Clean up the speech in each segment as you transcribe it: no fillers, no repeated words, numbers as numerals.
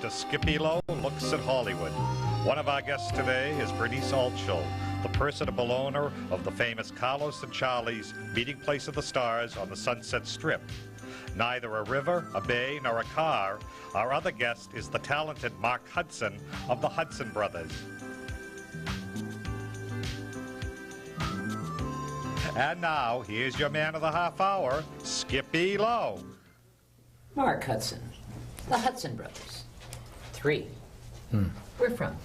as Skippy Lowe looks at Hollywood. One of our guests today is Bernice Altschul, the personable owner of the famous Carlos and Charlie's Meeting Place of the Stars on the Sunset Strip. Neither a river, a bay, nor a car, our other guest is the talented Mark Hudson of the Hudson Brothers. And now, here's your man of the half hour, Skippy Lowe. Mark Hudson, the Hudson Brothers. 3. Where from?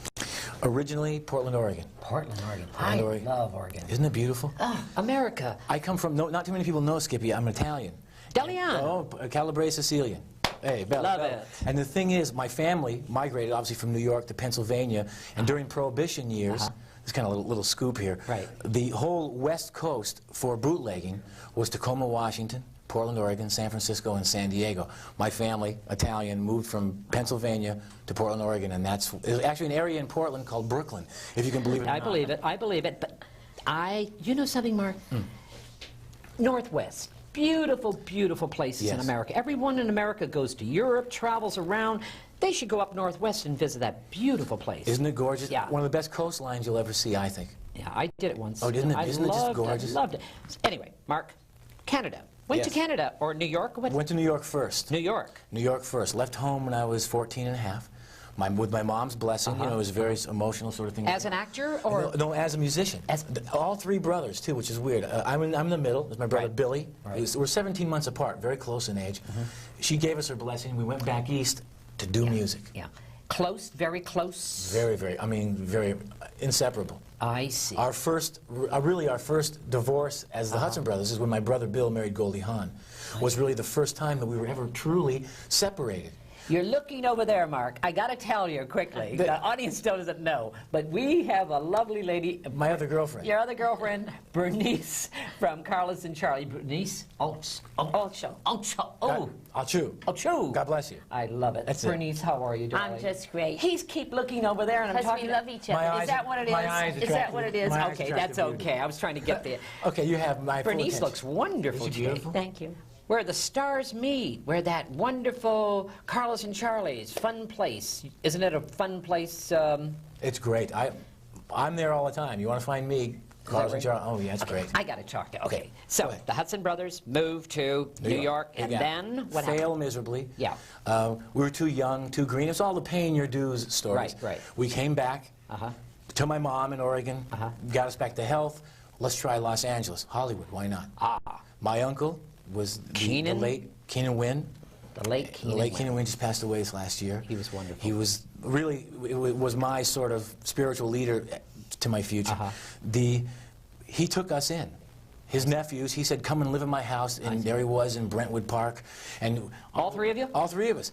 Originally, Portland, Oregon. Portland, Oregon. Portland, Oregon. Love Oregon. Isn't it beautiful? Ah, America. I come from, not too many people know Skippy, I'm Italian. Italiano. Oh, Calabrese Sicilian. Hey, Bella. Love Bella. it. And the thing is, my family migrated obviously from New York to Pennsylvania, and during Prohibition years, this kind of little scoop here, right. The whole West Coast for bootlegging was Tacoma, Washington, Portland, Oregon, San Francisco, and San Diego. My family, Italian, moved from Pennsylvania to Portland, Oregon, and there's actually an area in Portland called Brooklyn, if you can believe it or not. I believe it, I believe it, but you know something, Mark? Northwest. Beautiful, beautiful places in America. Everyone in America goes to Europe, travels around. They should go up Northwest and visit that beautiful place. Isn't it gorgeous? Yeah. One of the best coastlines you'll ever see, I think. Yeah, I did it once. Oh, isn't it just gorgeous? I loved it. Loved it. Anyway, Mark, Canada. Went to Canada, or New York? What? Went to New York first. New York. New York first. Left home when I was 14 and a half. With my mom's blessing, you know, it was a very emotional sort of thing. As an actor, or? No, as a musician. All 3 brothers, too, which is weird. I'm in the middle. There's my brother Billy. Right. We're 17 months apart, very close in age. She gave us her blessing. We went back east to do music. Yeah. Close, very close? Very, very, very inseparable. I see. Our first, really our first divorce as the Hudson Brothers is when my brother Bill married Goldie Hawn. Was really the first time that we were ever truly separated. You're looking over there, Mark. I got to tell you quickly. The audience still doesn't know, but we have a lovely lady. My other girlfriend. Your other girlfriend, Bernice, from Carlos and Charlie. Bernice Altschul. Altschul. God bless you. I love it. That's Bernice, how are you, darling? I'm just great. He's keep looking over there, and I'm Because talking. we love each other. Is that what it is? Is that what it is? Okay, that's okay. I was trying to get the. Okay, you have my full Bernice attention. looks wonderful today. Thank you. Where the stars meet, where that wonderful Carlos and Charlie's fun place. Isn't it a fun place? It's great. I'm there all the time. You want to find me, Carlos and Charlie? Oh, yeah, it's great. I got to talk to. Okay, so the Hudson Brothers moved to New York, and then what happened? Failed miserably. Yeah. We were too young, too green. It's all the paying your dues stories. Right. We came back to my mom in Oregon, got us back to health. Let's try Los Angeles, Hollywood. Why not? My uncle was the late Keenan Wynn. The late Keenan Wynn just passed away this last year. He was wonderful. He was really, it was my sort of spiritual leader to my future. He took us in. His nephews, he said, come and live in my house, and there he was in Brentwood Park. And all 3 of you? All 3 of us.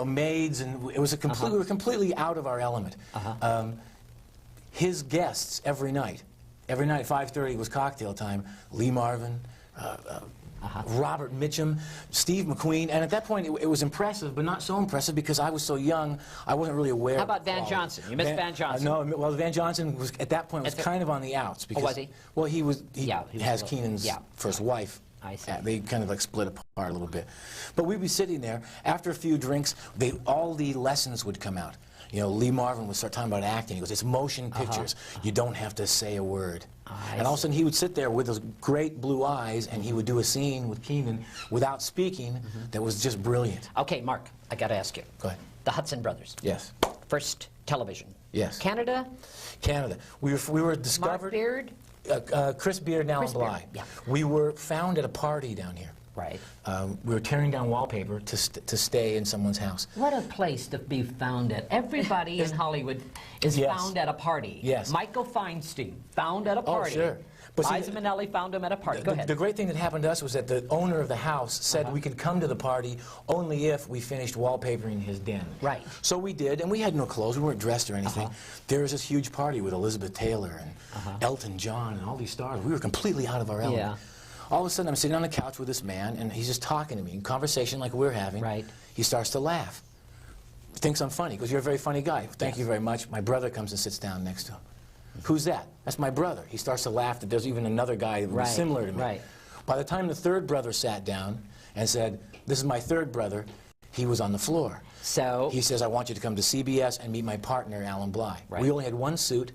Maids, and it was a complete, we were completely out of our element. His guests every night at 5:30 was cocktail time. Lee Marvin, Robert Mitchum, Steve McQueen, and at that point it was impressive, but not so impressive because I was so young, I wasn't really aware. How about Van Johnson? You missed Van Johnson. No, well, Van Johnson was at that point was kind of on the outs because. Oh, was he? Well, he has Keenan's first wife. I see. They kind of like split apart a little bit, but we'd be sitting there after a few drinks. All the lessons would come out. You know, Lee Marvin would start talking about acting. He goes, it's motion pictures. You don't have to say a word. And all of a sudden he would sit there with those great blue eyes and he would do a scene with Keenan without speaking that was just brilliant. Okay, Mark, I got to ask you. Go ahead. The Hudson Brothers. Yes. First television. Yes. Canada? Canada. We were discovered. Mark Beard? Chris Beard, Alan Bly. Yeah. We were found at a party down here. Right. We were tearing down wallpaper to stay in someone's house. What a place to be found at. Everybody in Hollywood is found at a party. Yes. Michael Feinstein, found at a party. Oh, sure. But Liza Minnelli found him at a party. Go ahead. The great thing that happened to us was that the owner of the house said we could come to the party only if we finished wallpapering his den. Right. So we did, and we had no clothes. We weren't dressed or anything. There was this huge party with Elizabeth Taylor and Elton John and all these stars. We were completely out of our element. Yeah. All of a sudden, I'm sitting on the couch with this man, and he's just talking to me in conversation like we're having. Right. He starts to laugh. Thinks I'm funny. He goes, you're a very funny guy. Thank you very much. My brother comes and sits down next to him. Who's that? That's my brother. He starts to laugh that there's even another guy that was similar to me. Right. By the time the third brother sat down and said, this is my third brother, he was on the floor. So he says, I want you to come to CBS and meet my partner, Alan Bly. Right. We only had one suit.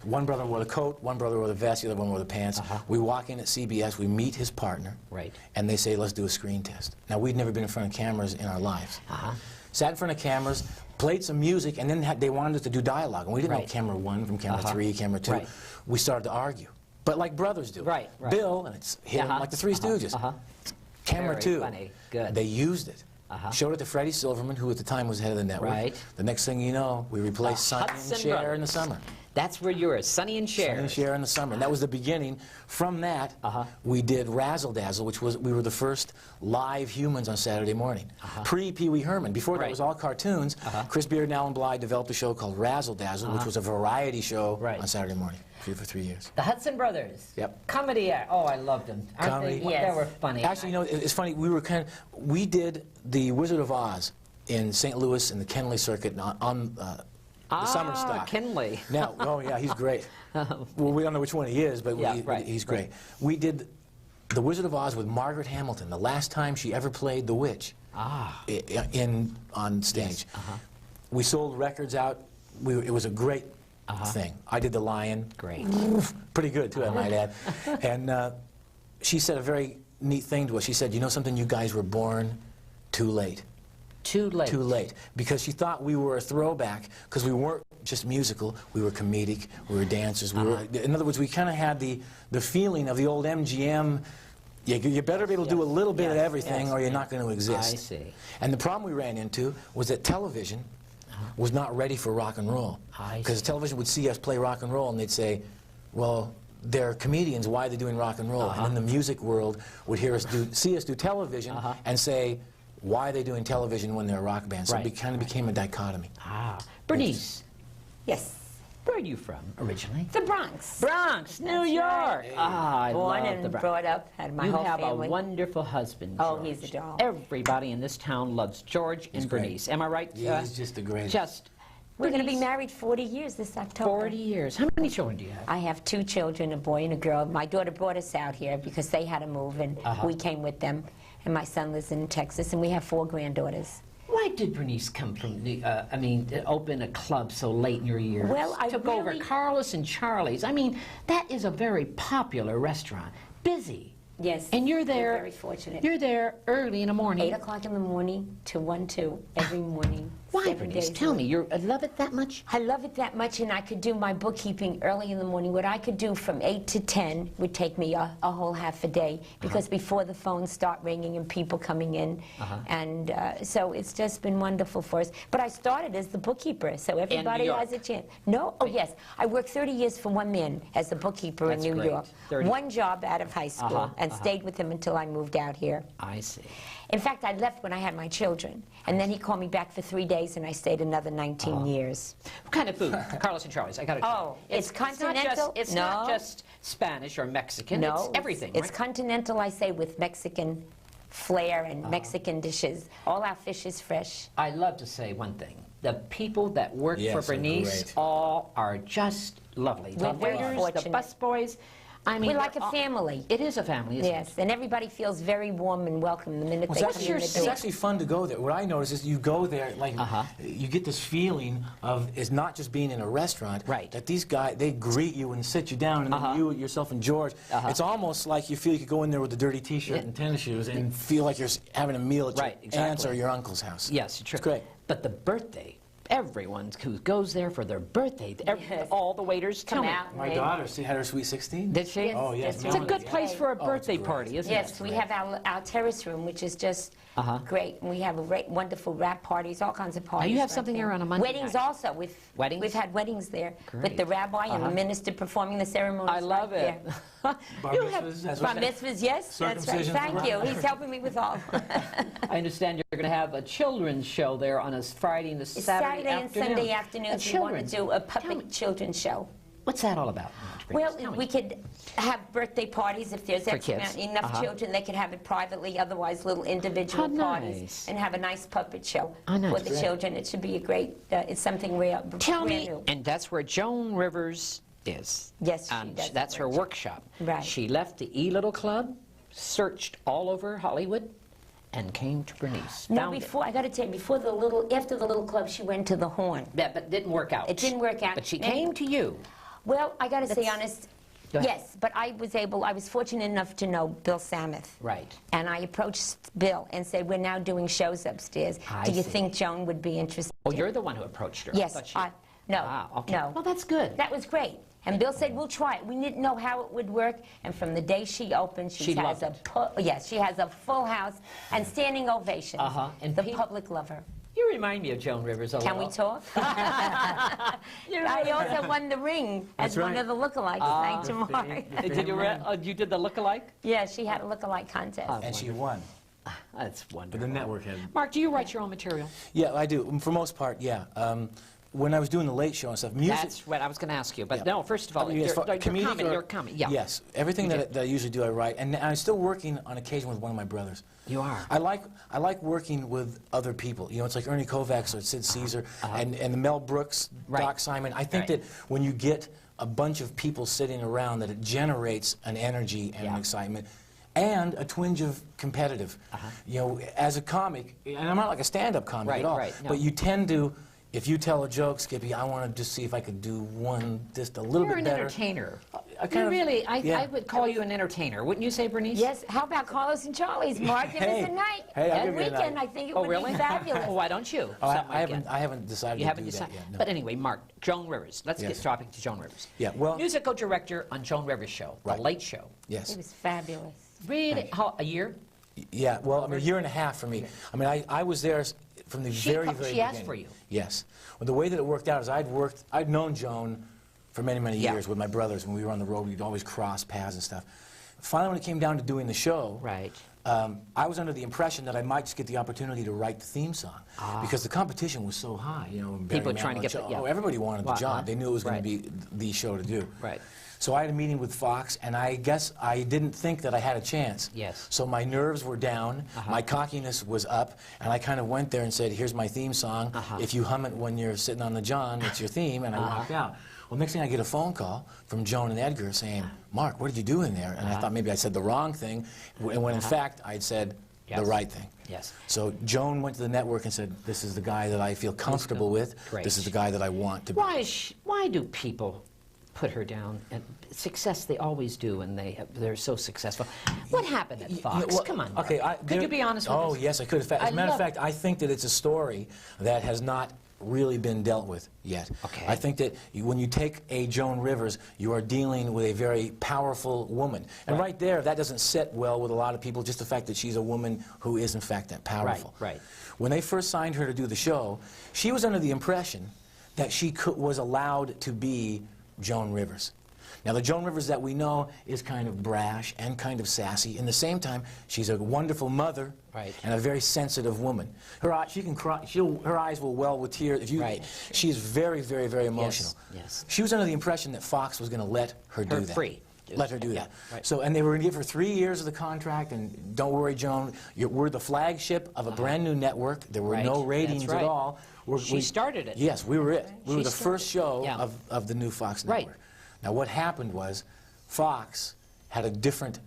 One brother wore the coat, one brother wore the vest, the other one wore the pants. We walk in at CBS, we meet his partner, and they say, let's do a screen test. Now, we'd never been in front of cameras in our lives. Sat in front of cameras, played some music, and then they wanted us to do dialogue. And we didn't know camera 1 from camera 3, camera 2. We started to argue, but like brothers do. Bill, and it's him, like the Three Stooges. Camera 2, funny. Good. They used it. Showed it to Freddie Silverman, who at the time was head of the network. The next thing you know, we replaced Sonny and Cher in the summer. That's where you were, Sonny and Cher. Sonny and Cher in the summer. And that was the beginning. From that, we did Razzle Dazzle, which was, we were the first live humans on Saturday morning. Pre-Pee Wee Herman. Before that was all cartoons. Chris Beard and Alan Bly developed a show called Razzle Dazzle, which was a variety show on Saturday morning for 3 years. The Hudson Brothers. Comedy act. Oh, I loved them. Comedy. They were funny. Actually, you know, it's funny. We did the Wizard of Oz in St. Louis in the Kenley circuit on the summer stock. Kenley. Now, oh yeah, he's great. Well, we don't know which one he is, but he's great. We did the Wizard of Oz with Margaret Hamilton, the last time she ever played the witch on stage. We sold records out. It was a great thing. I did the Lion. Great. Pretty good, too, I might add. And she said a very neat thing to us. She said, you know something, you guys were born too late. Too late. Too late. Because she thought we were a throwback, because we weren't just musical, we were comedic, we were dancers. We were, in other words, we kind of had the feeling of the old MGM, you better be able to do a little bit of everything or you're not going to exist. I see. And the problem we ran into was that television was not ready for rock and roll. Because television would see us play rock and roll and they'd say, well, they're comedians, why are they doing rock and roll? And then the music world would see us do television and say, why are they doing television when they're a rock band? So it kind of became a dichotomy. Bernice. Yes. Where are you from originally? The Bronx. Bronx, New York. I Born love and the Bronx. brought up, had my whole family. You have a wonderful husband, Oh, George. he's a doll. Everybody in this town loves George and Bernice. Am I right? Yeah, he's just the greatest. We're going to be married 40 years this October. 40 years. How many children do you have? I have 2 children, a boy and a girl. My daughter brought us out here because they had to move, and we came with them. And my son lives in Texas, and we have 4 granddaughters. Why did Bernice come from, open a club so late in your years? Well, I took over Carlos and Charlie's. I mean, that is a very popular restaurant. Busy. Yes. And you're there. We're very fortunate. You're there early in the morning. 8 o'clock in the morning to 1, 2 every morning. Why, Bernice? Tell me, you love it that much? I love it that much, and I could do my bookkeeping early in the morning. What I could do from 8 to 10 would take me a whole half a day, because before the phones start ringing and people coming in, and so it's just been wonderful for us. But I started as the bookkeeper, so everybody has a chance. No? Oh, yes. I worked 30 years for one man as a bookkeeper in New York. 30. One job out of high school, and stayed with him until I moved out here. I see. In fact, I left when I had my children, and then he called me back for 3 days, and I stayed another 19 years. What kind of food? Carlos and Charlie's, I got to Oh, it's continental. It's not just Spanish or Mexican. No, it's everything, It's continental, I say, with Mexican flair and Mexican dishes. All our fish is fresh. I love to say one thing. The people that work for Bernice all are just lovely. We're The very waiters, fortunate. the busboys. I mean, We're like a family. It is a family, isn't it? Yes, and everybody feels very warm and welcome the minute they come in the door. It's actually fun to go there. What I notice is you go there, like, you get this feeling of, it's not just being in a restaurant, that these guys, they greet you and sit you down, and then you, yourself and George, it's almost like you feel you could go in there with a dirty T-shirt and tennis shoes and feel like you're having a meal at your aunt's or your uncle's house. Yes, true. It's great. But the birthday, everyone who goes there for their birthday, all the waiters Come out. My daughter, she had her Sweet 16. Did she? Oh, yes. It's a good place for a birthday party, isn't it? Yes, we have our terrace room, which is just great. And we have wonderful wrap parties, all kinds of parties. Now you have something here on a Monday Weddings night. also. We've had weddings there with the rabbi and the minister performing the ceremonies. I love it. Bar mitzvahs, yes, that's right. Thank you. He's helping me with all. I understand you're going to have a children's show there on a Friday and a Saturday and Sunday afternoons. We want to do a puppet children's show. What's that all about? Well, we could have birthday parties if there's enough children. They could have it privately, otherwise little individual parties, and have a nice puppet show for the children. It should be a great, it's something real. Tell me, and that's where Joan Rivers is. Yes, she does. That's her workshop. Right. She left the E Little Club, searched all over Hollywood, and came to Bernice. No, Found it. before, I got to tell you, after the little club, she went to the Horn. Yeah, but it didn't work out. It didn't work out. But she came to you. Well, I got to say honest, Go ahead. yes, but I was fortunate enough to know Bill Samuth. Right. And I approached Bill and said, we're now doing shows upstairs. Do you think Joan would be interested? Oh, you're the one who approached her. Yes. I thought No. Ah, okay. No. Well, that's good. That was great. And Bill said, we'll try it. We didn't know how it would work. And from the day she opened, she has she has a full house and standing ovation. And the public love her. You remind me of Joan Rivers a Can little. we talk? I also won the ring as one of the lookalikes. Thanks to Mark. You did the lookalike? Yeah, she had a lookalike contest. And she won. That's wonderful. The network had. Mark, do you write your own material? Yeah, I do. For most part, yeah. When I was doing the Late Show and stuff, music. That's what I was going to ask you. But Yeah. no, first of all, I mean, as far- comedic you're comedy. Yeah. Yes, everything that I usually do, I write, and I'm still working on occasion with one of my brothers. You are. I like working with other people. You know, it's like Ernie Kovacs or Sid Caesar and the Mel Brooks, Right. Doc Simon. I think that when you get a bunch of people sitting around, that it generates an energy and an excitement. And a twinge of competitive. You know, as a comic, and I'm not like a stand-up comic at all, no. but you tend to, if you tell a joke, Skippy, I want to just see if I could do one just a little You're bit an better. entertainer. I kind You of- really, I yeah. would call you an entertainer. Wouldn't you say, Bernice? Yes, how about Carlos and Charlie's? Mark, give us a night. Hey, I'll That give you a weekend, night. I think it Oh, would really? be fabulous. Well, why don't you? Oh, Some weekend. I haven't decided You to haven't do decided. that yet. No. But anyway, Mark, Joan Rivers. Let's get Yes. dropping to Joan Rivers. Yeah, well- Musical director on Joan Rivers' show, Right. The Late Show. Yes. It was fabulous. Really? How, a year? Yeah, well, I mean, a year and a half for me. I mean, I was there from the very she beginning. asked for you. Yes. Well, the way that it worked out is I'd known Joan for many, many years with my brothers. When we were on the road, we'd always cross paths and stuff. Finally, when it came down to doing the show, Right. I was under the impression that I might just get the opportunity to write the theme song because the competition was so high. You know, People Barry trying to Manilow, get the- yeah. everybody wanted the job. Uh-huh. They knew it was going Right. to be the show to do. Right. So I had a meeting with Fox, and I guess I didn't think that I had a chance. Yes. So my nerves were down, my cockiness was up, and I kind of went there and said, here's my theme song. If you hum it when you're sitting on the john, it's your theme, and I walked out. Well, next thing I get a phone call from Joan and Edgar saying, Mark, what did you do in there? And I thought maybe I said the wrong thing, when in fact I had said the right thing. Yes. So Joan went to the network and said, this is the guy that I feel comfortable with. Great. This is the guy that I want to be. Why do people put her down? And success, they always do, and they're so successful. What happened at Fox? Well, Come on, Mark. okay, Could you be honest with us? Oh, yes, I could. As a matter of fact, I think that it's a story that has not really been dealt with yet. Okay. I think that when you take a Joan Rivers, you are dealing with a very powerful woman. And right there, that doesn't sit well with a lot of people, just the fact that she's a woman who is, in fact, that powerful. Right. When they first signed her to do the show, she was under the impression that she was allowed to be Joan Rivers. Now, the Joan Rivers that we know is kind of brash and kind of sassy. In the same time, she's a wonderful mother and a very sensitive woman. She can cry. Her eyes will well with tears. She's very, very, very emotional. Yes. She was under the impression that Fox was going to let her do that. Free. Let her do that. Right. So, and they were going to give her 3 years of the contract, and don't worry, Joan, we're the flagship of a brand new network. There were no ratings at all. She started it. Yes, we were it. We were the first show of the new Fox network. Right. Now, what happened was Fox had a different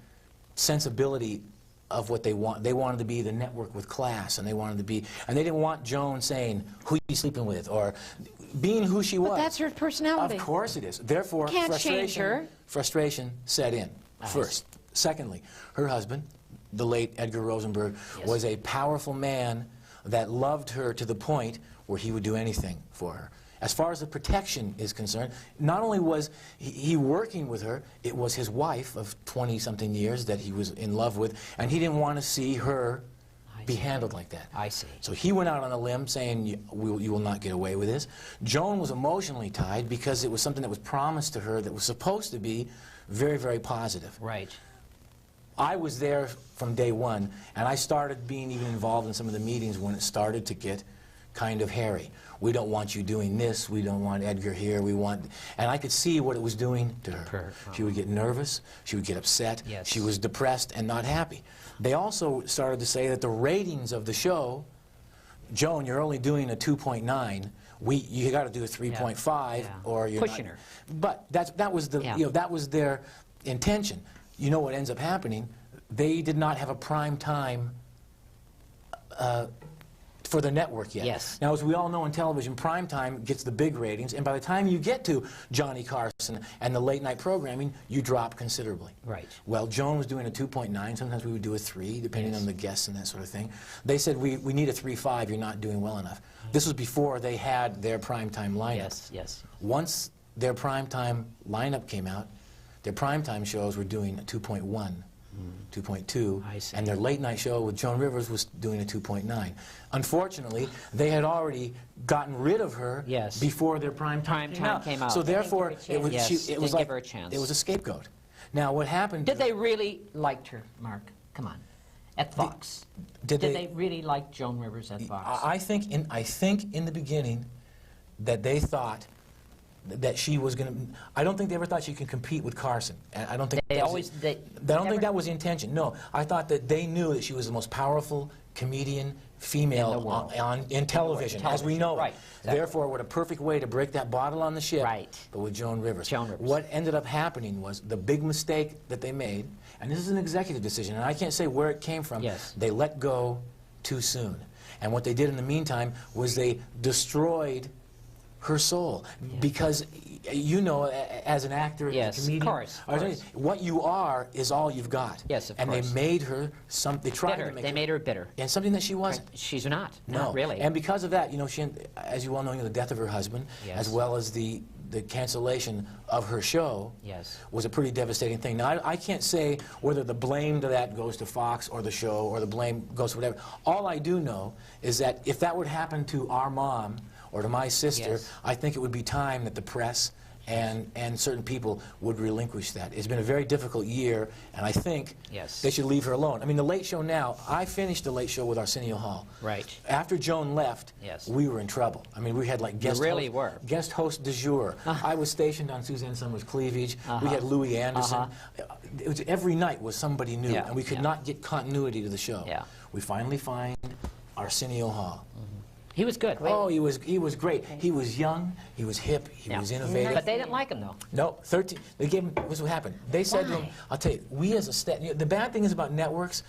sensibility of what they want. They wanted to be the network with class, and they wanted to be, and they didn't want Joan saying, who are you sleeping with, or being who she was. But that's her personality. Of course it is. Therefore, Can't change her. frustration set in first. Secondly, her husband, the late Edgar Rosenberg, was a powerful man that loved her to the point where he would do anything for her. As far as the protection is concerned, not only was he working with her, it was his wife of 20-something years that he was in love with, and he didn't want to see her be handled like that. I see. So he went out on a limb saying, you will not get away with this. Joan was emotionally tied because it was something that was promised to her that was supposed to be very, very positive. Right. I was there from day one, and I started being even involved in some of the meetings when it started to get kind of hairy. We don't want you doing this. We don't want Edgar here. We want... And I could see what it was doing to her. She would get nervous. She would get upset. Yes. She was depressed and not happy. They also started to say that the ratings of the show, Joan, you're only doing a 2.9. You got to do a 3.5, or you're pushing not. her. But that was the that was their intention. You know what ends up happening? They did not have a prime time for the network yet. Yes. Now, as we all know, in television, primetime gets the big ratings, and by the time you get to Johnny Carson and the late night programming, you drop considerably. Right. Well, Joan was doing a 2.9. Sometimes we would do a 3, depending on the guests and that sort of thing. They said, we need a 3.5. You're not doing well enough. This was before they had their primetime lineup. Yes, yes. Once their primetime lineup came out, their primetime shows were doing a 2.1. 2.2, and their late night show with Joan Rivers was doing a 2.9. Unfortunately, they had already gotten rid of her before their prime time came out. So therefore, it was like it was a scapegoat. Now, what happened? Did they really like her, Mark? Come on, at Fox. Did they really like Joan Rivers at Fox? I think in the beginning that they thought that she was going to. I don't think they ever thought she could compete with Carson. I don't think I don't think that was the intention. No, I thought that they knew that she was the most powerful comedian female in television, as we know. Right. Exactly. Therefore, what a perfect way to break that bottle on the ship. Right. But with Joan Rivers. Joan Rivers. What ended up happening was the big mistake that they made, and this is an executive decision, and I can't say where it came from. Yes. They let go too soon, and what they did in the meantime was they destroyed her soul, because you know, as an actor, as a comedian, of course. What you are is all you've got. Yes, of course. And they made her they tried bitter. to make they made her bitter. And something that she wasn't. She's not. No. Not really. And because of that, you know, she, as you all know, the death of her husband, as well as the cancellation of her show, was a pretty devastating thing. Now, I can't say whether the blame to that goes to Fox or the show, or the blame goes to whatever. All I do know is that if that would happen to our mom or to my sister, I think it would be time that the press and certain people would relinquish that. It's been a very difficult year, and I think they should leave her alone. I mean, The Late Show now, I finished The Late Show with Arsenio Hall. Right. After Joan left, we were in trouble. I mean, we had like guest host du jour. I was stationed on Suzanne Summers' Cleavage. We had Louis Anderson. It was, every night was somebody new, and we could not get continuity to the show. We finally find Arsenio Hall. He was good. Oh, he was great. He was young, he was hip, he was innovative. But they didn't like him, though. No, 13. They gave him. This is what happened. They said to him, "I'll tell you, we as a staff. The bad thing is about networks,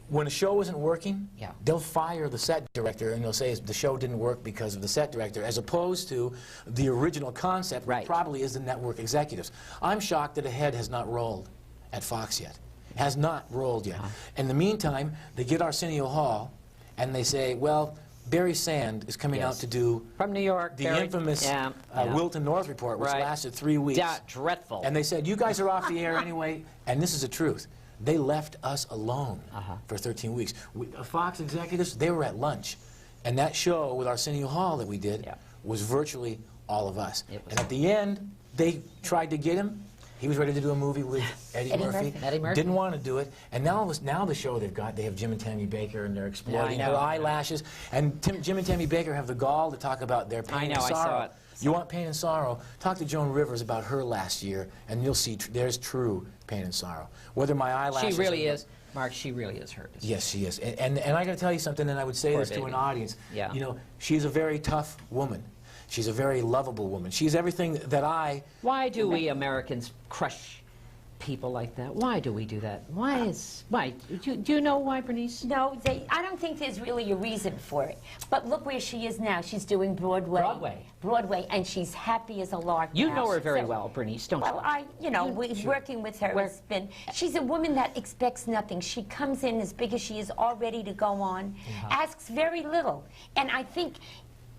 when a show isn't working, they'll fire the set director and they'll say the show didn't work because of the set director, as opposed to the original concept, which probably is the network executives. I'm shocked that a head has not rolled at Fox yet. Has not rolled yet. In the meantime, they get Arsenio Hall, and they say, well, Barry Sand is coming out to do from New York, the infamous Wilton North Report, which lasted 3 weeks. Yeah, dreadful. And they said, you guys are off the air anyway, and this is the truth. They left us alone for 13 weeks. Fox executives, they were at lunch. And that show with Arsenio Hall that we did was virtually all of us. And at the end, they tried to get him. He was ready to do a movie with Eddie Murphy. Didn't want to do it. And now the show they've got, they have Jim and Tammy Baker, and they're exploiting her eyelashes. And Jim and Tammy Baker have the gall to talk about their pain and sorrow. I saw it. You want pain and sorrow? Talk to Joan Rivers about her last year, and you'll see there's true pain and sorrow. Whether my eyelashes... She really is. Mark, she really is hurt. Yes, she is. And I got to tell you something, and I would say this to an audience. You know, she's a very tough woman. She's a very lovable woman. She's everything that I... Why do we Americans crush people like that? Why do we do that? Why? Do you know why, Bernice? No, I don't think there's really a reason for it. But look where she is now. She's doing Broadway, and she's happy as a lark. You know her very well, Bernice, don't you? Well, working with her has been... She's a woman that expects nothing. She comes in as big as she is, all ready to go on, asks very little. And I think...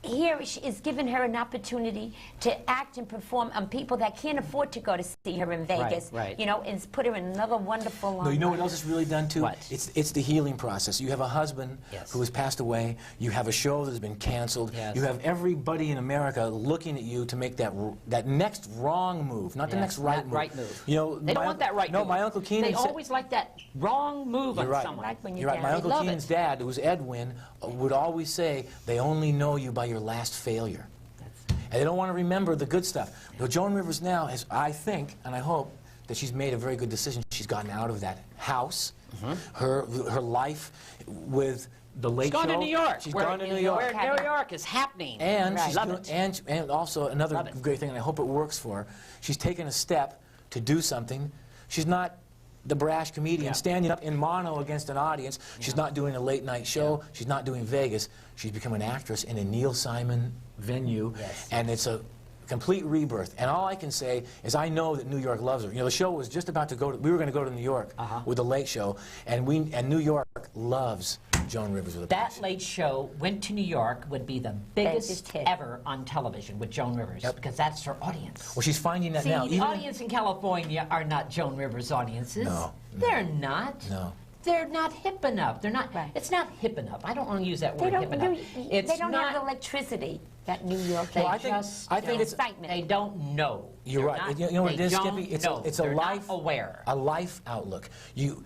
here is giving her an opportunity to act and perform on people that can't afford to go to see her in Vegas. You know, and put her in another wonderful line. No, you know what else it's really done too? What? It's the healing process. You have a husband who has passed away. You have a show that's been canceled. You have everybody in America looking at you to make that next wrong move, not the next right move. You know, they don't want that right move. No, my Uncle Keenan. They always like that wrong move on someone. You're right. My Uncle Keenan's dad, who was Edwin, would always say, they only know you by your last failure. And they don't want to remember the good stuff. But Joan Rivers now has, I think, and I hope, that she's made a very good decision. She's gotten out of that house, her life with the Late Show. She's gone to New York. She's gone to New York. Where New York is happening. And, and also another great thing, and I hope it works for her, she's taken a step to do something. She's not the brash comedian standing up in mono against an audience. She's not doing a late night show. She's not doing Vegas. She's become an actress in a Neil Simon venue, and it's a complete rebirth. And all I can say is I know that New York loves her. You know, the show was just about to go to, we were going to go to New York with the Late Show, and New York loves Joan Rivers with a passion. That Late Show went to New York would be the biggest hit ever on television with Joan Rivers, because that's her audience. Well, she's finding that See, now. the audience in California are not Joan Rivers audiences. No. They're not. No. They're not hip enough. They're not. Right. It's not hip enough. I don't want to use that word, hip enough. They don't have the electricity that New York They has. I think it's excitement. They don't know. You're right. Not, you know what it is, they Skippy? don't It's know. a They're life not aware. A life outlook. You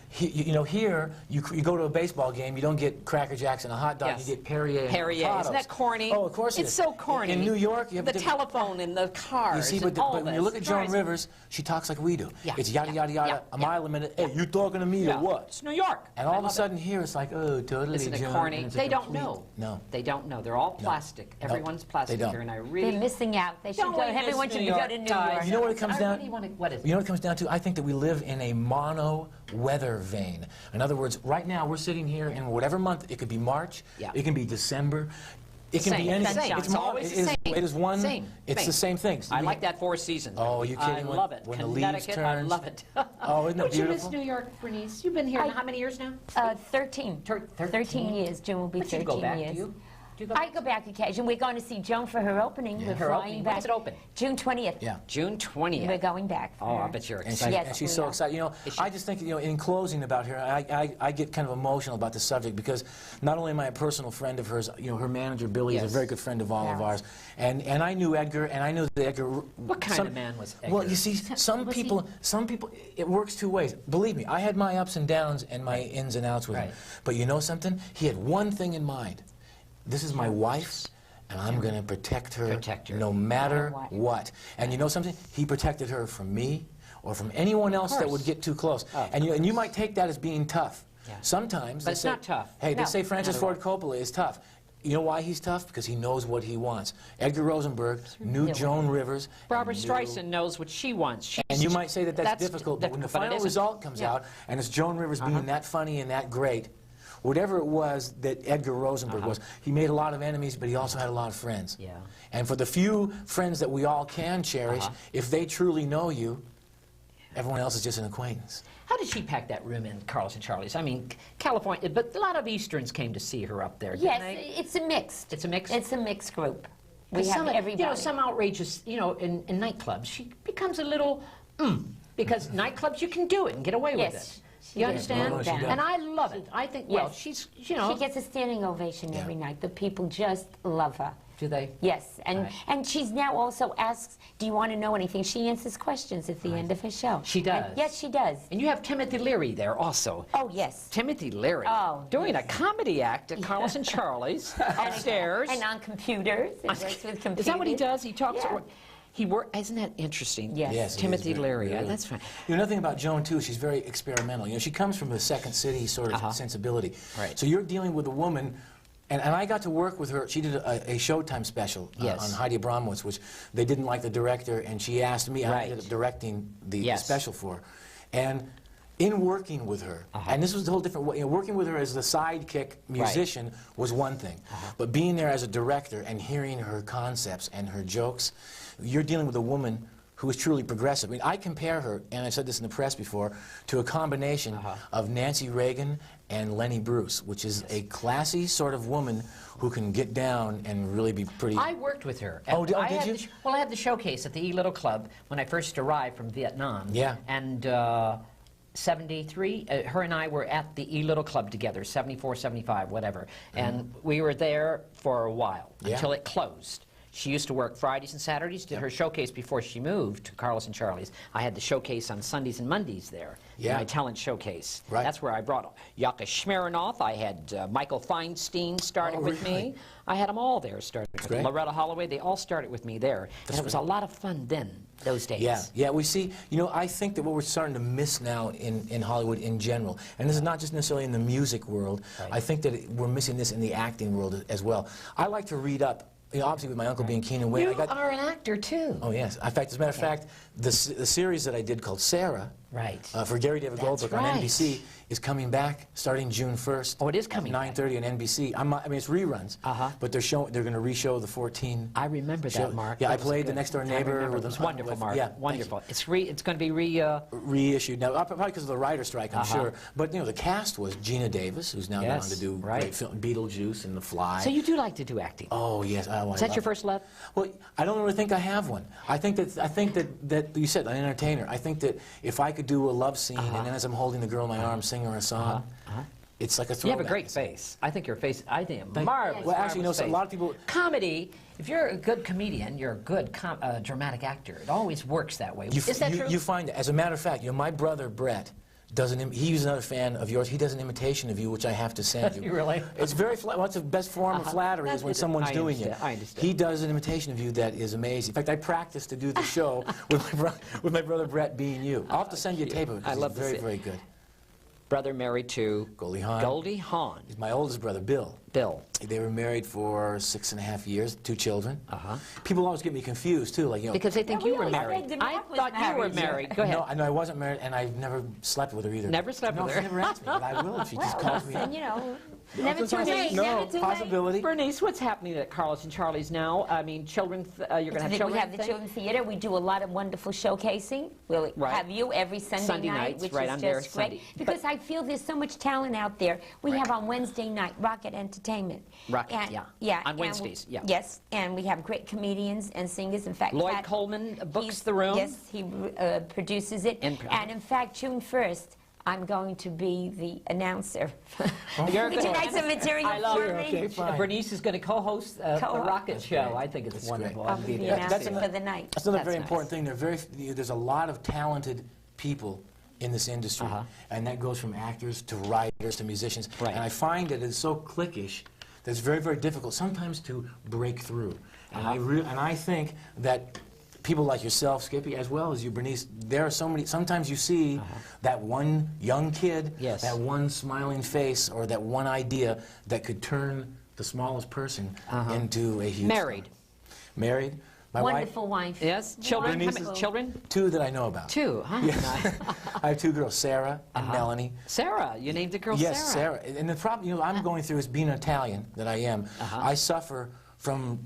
know, here you go to a baseball game, you don't get Cracker Jacks and a hot dog. Yes. You get Perrier. And Perrier. avocados. Isn't that corny? Oh, of course it it's is. so corny. In New York, you have the telephone and the cars. You see, but when you look at Joan Rivers, she talks like we do. Yeah. It's yada yada yada, a mile a minute. Hey, you talking to me or what? It's New York. And all of a sudden here, it's like, oh, totally. Isn't it Joan, corny? and it's a They don't complete- know. No. They don't know. They're all plastic. Everyone's plastic don't. here, and I They're really missing out. They should don't go. want to miss Everyone New should York, go to New guys. York. You know what it comes I down? really want to, what is it? You know what it comes down to? I think that we live in a mono weather vein. In other words, right now we're sitting here in whatever month. It could be March. Yeah. It can be December. It can be Same. anything. Same. It's always the same. It is one. Same. It's the same thing. I like that Four Seasons. Oh, are you kidding? I love it. When the leaves Connecticut, turn. I love it. Oh, isn't it Don't you beautiful? miss New York, Bernice? You've been here how many years now? 13. 13 years. June will be But you 13 go back, years. do you? Do you go I go back occasionally. We're going to see Joan for her opening. We're Her flying opening. back. When does it open? June 20th. Yeah. June 20th. We're going back. Oh, I bet you're And, excited. Yes, and she's we so are. excited. You know, I just think, you know, in closing about her, I get kind of emotional about the subject because not only am I a personal friend of hers, you know, her manager Billy is a Yes. very good friend of all of Yeah. ours, and I knew Edgar, and I knew that Edgar. What kind of man was Edgar? Well, you see, some people, it works two ways. Believe me, I had my ups and downs and my ins and outs with him. Right. But you know something? He had one thing in mind. This is my wife. And I'm going to protect her, no matter what. And you know something? He protected her from me or from anyone else that would get too close. And you might take that as being tough. Yeah. Sometimes But they it's say, not tough. Hey, they No, say Francis not at Ford Coppola is tough. You know why he's tough? Because he knows what he wants. Edgar Rosenberg knew Joan Rivers. Barbara and Streisand knows what she wants. And you might say that that's difficult, but when the difficult, but it final isn't. result comes out, and it's Joan Rivers being that funny and that great, whatever it was that Edgar Rosenberg was, he made a lot of enemies, but he also had a lot of friends. Yeah. And for the few friends that we all can cherish, if they truly know you, everyone else is just an acquaintance. How did she pack that room in Carlos and Charlie's? I mean, California, but a lot of Easterns came to see her up there, didn't Yes, they? it's a mixed. It's a mix? It's a mixed group. We have Some, everybody. you know, some outrageous, you know, in nightclubs, she becomes a little, because nightclubs, you can do it and get away with Yes, it. she You does. understand? No, she does. And I love it. I think, well, Yes. she's, you know. She gets a standing ovation every night. The people just love her. Do they? Yes, and Right. and she's now also asks, do you want to know anything? She answers questions at the end of her show. She does. And yes, she does. And you have Timothy Leary there also. Oh, yes. Timothy Leary Oh, doing a comedy act at Carlos and Charlie's upstairs. And on computers. He works with computers. Is that what he does? He talks. Yeah. Isn't that interesting? Yes. Yes, it Timothy is very, Leary. very- That's fine. You know, another thing about Joan, too, she's very experimental. You know, she comes from a second city sort of sensibility. Right. So you're dealing with a woman, and I got to work with her. She did a Showtime special on Heidi Bromwitz, which they didn't like the director, and she asked me. I ended up directing the special for her. And in working with her, and this was the whole different way, you know, working with her as the sidekick musician was one thing, but being there as a director and hearing her concepts and her jokes, you're dealing with a woman who is truly progressive. I mean, I compare her, and I've said this in the press before, to a combination of Nancy Reagan and Lenny Bruce, which is a classy sort of woman who can get down and really be pretty... I worked with her. Oh, did I had you? Well, I had the showcase at the E Little Club when I first arrived from Vietnam. Yeah. And 73, her and I were at the E Little Club together, 74, 75, whatever. And we were there for a while until it closed. She used to work Fridays and Saturdays, did her showcase before she moved to Carlos and Charlie's. I had the showcase on Sundays and Mondays there, my talent showcase. Right. That's where I brought Yaka Shmerinoff. I had Michael Feinstein started with me. I had them all there started. great. Loretta Holloway, they all started with me there. And it was a lot of fun then, those days. Yeah, we see, you know, I think that what we're starting to miss now in Hollywood in general, and this is not just necessarily in the music world, I think that we're missing this in the acting world as well. I like to read up. You know, obviously, with my uncle being Keenan Wayne, You are an actor, too. Oh, yes. In fact, as a matter of fact, the series that I did called Sarah, Right. For Gary David Goldberg on right. NBC is coming back starting June 1st. Oh, it is coming at 9:30 on NBC. I mean, it's reruns, but they're going to re-show the 14. I remember show. that, Mark. Yeah, That I was played good. the next door neighbor. It was wonderful, Mark. Yeah, wonderful. It's going to be reissued now, probably because of the writer strike, I'm sure. But you know, the cast was Gina Davis, who's now gone on to do great film, Beetlejuice and The Fly. So you do like to do acting? Oh yes, Is that your first love? Well, I don't really think I have one. I think that you said an entertainer. I think that if I could do a love scene and then as I'm holding the girl in my arms, singing her a song, it's like a throwback. You have a great face. I think your face, I think, marvelous. Well, actually, marvelous a face. lot of people. Comedy, if you're a good comedian, you're a good dramatic actor. It always works that way. Is that true? You find it. As a matter of fact, you know, my brother Brett he's another fan of yours. He does an imitation of you, which I have to send you. Really? It's very what's the best form of flattery is when someone's doing it. I understand. He does an imitation of you that is amazing. In fact, I practiced to do the show with my brother Brett being you. I'll have to send you a tape of it because it's very, very good. Brother married to Goldie Hawn. Goldie Hawn. He's my oldest brother, Bill. Bill. They were married for 6.5 years, 2 children. People always get me confused too, like, you know. Because they think you were married. said I Mark was thought you were married. Go ahead. No, I wasn't married, and I've never slept with her either. Never slept with her. No, she never asked me, but I will if she just calls me. And you know, never too late. No, Never too late. possibility. Bernice, what's happening at Carlos and Charlie's now? I mean, children, you're going to have children? We have the Children's Theater. We do a lot of wonderful showcasing. We'll have you every Sunday night, nights, which right, is I'm just there great. Sunday. Because I feel there's so much talent out there. We have on Wednesday night Rocket Entertainment. Rocket, And- yeah. On and Wednesdays, yeah. Yes, and we have great comedians and singers. In fact, Lloyd Pat- Coleman books he's- the room. Yes, he produces it. And- And in fact, June 1st, I'm going to be the announcer. You're Would you like some material I love for it. me? Okay, fine. Bernice is going to co-host the Rocket Show. I think it's wonderful. I'll I'll be be the there. announcer That's for the night. That's another That's very nice. important thing. There's a lot of talented people in this industry, and that goes from actors to writers to musicians. Right. And I find that it's so cliquish that it's very, very difficult sometimes to break through. And I think that people like yourself, Skippy, as well as you, Bernice, there are so many. Sometimes you see that one young kid, that one smiling face, or that one idea that could turn the smallest person into a huge Married. star. Married. My Wonderful wife. Yes. Children? How Bernice many is- children? 2 that I know about. 2, huh? I have 2 girls, Sarah and Melanie. Sarah. You named the girl Yes, Sarah. And the problem, you know, I'm going through is being an Italian that I am. I suffer from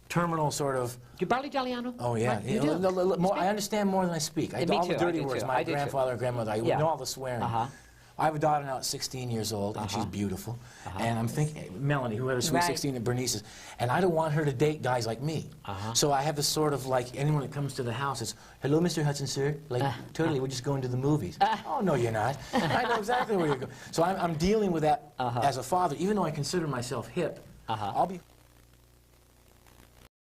terminal sort of. You parli italiano? Oh yeah, Right, you do. more, I understand more than I speak. Me all the too, I dirty do words. too, My I do too. grandfather and grandmother. I know all the swearing. I have a daughter now at 16 years old, and she's beautiful. And I'm thinking, Melanie, who had a sweet Right. 16 at Bernice's, and I don't want her to date guys like me. So I have this sort of like, anyone that comes to the house, it's, hello, Mr. Hudson, sir. Like, totally, we're just going to the movies. Oh, no, you're not. I know exactly where you're going. So I'm dealing with that as a father, even though I consider myself hip. I'll be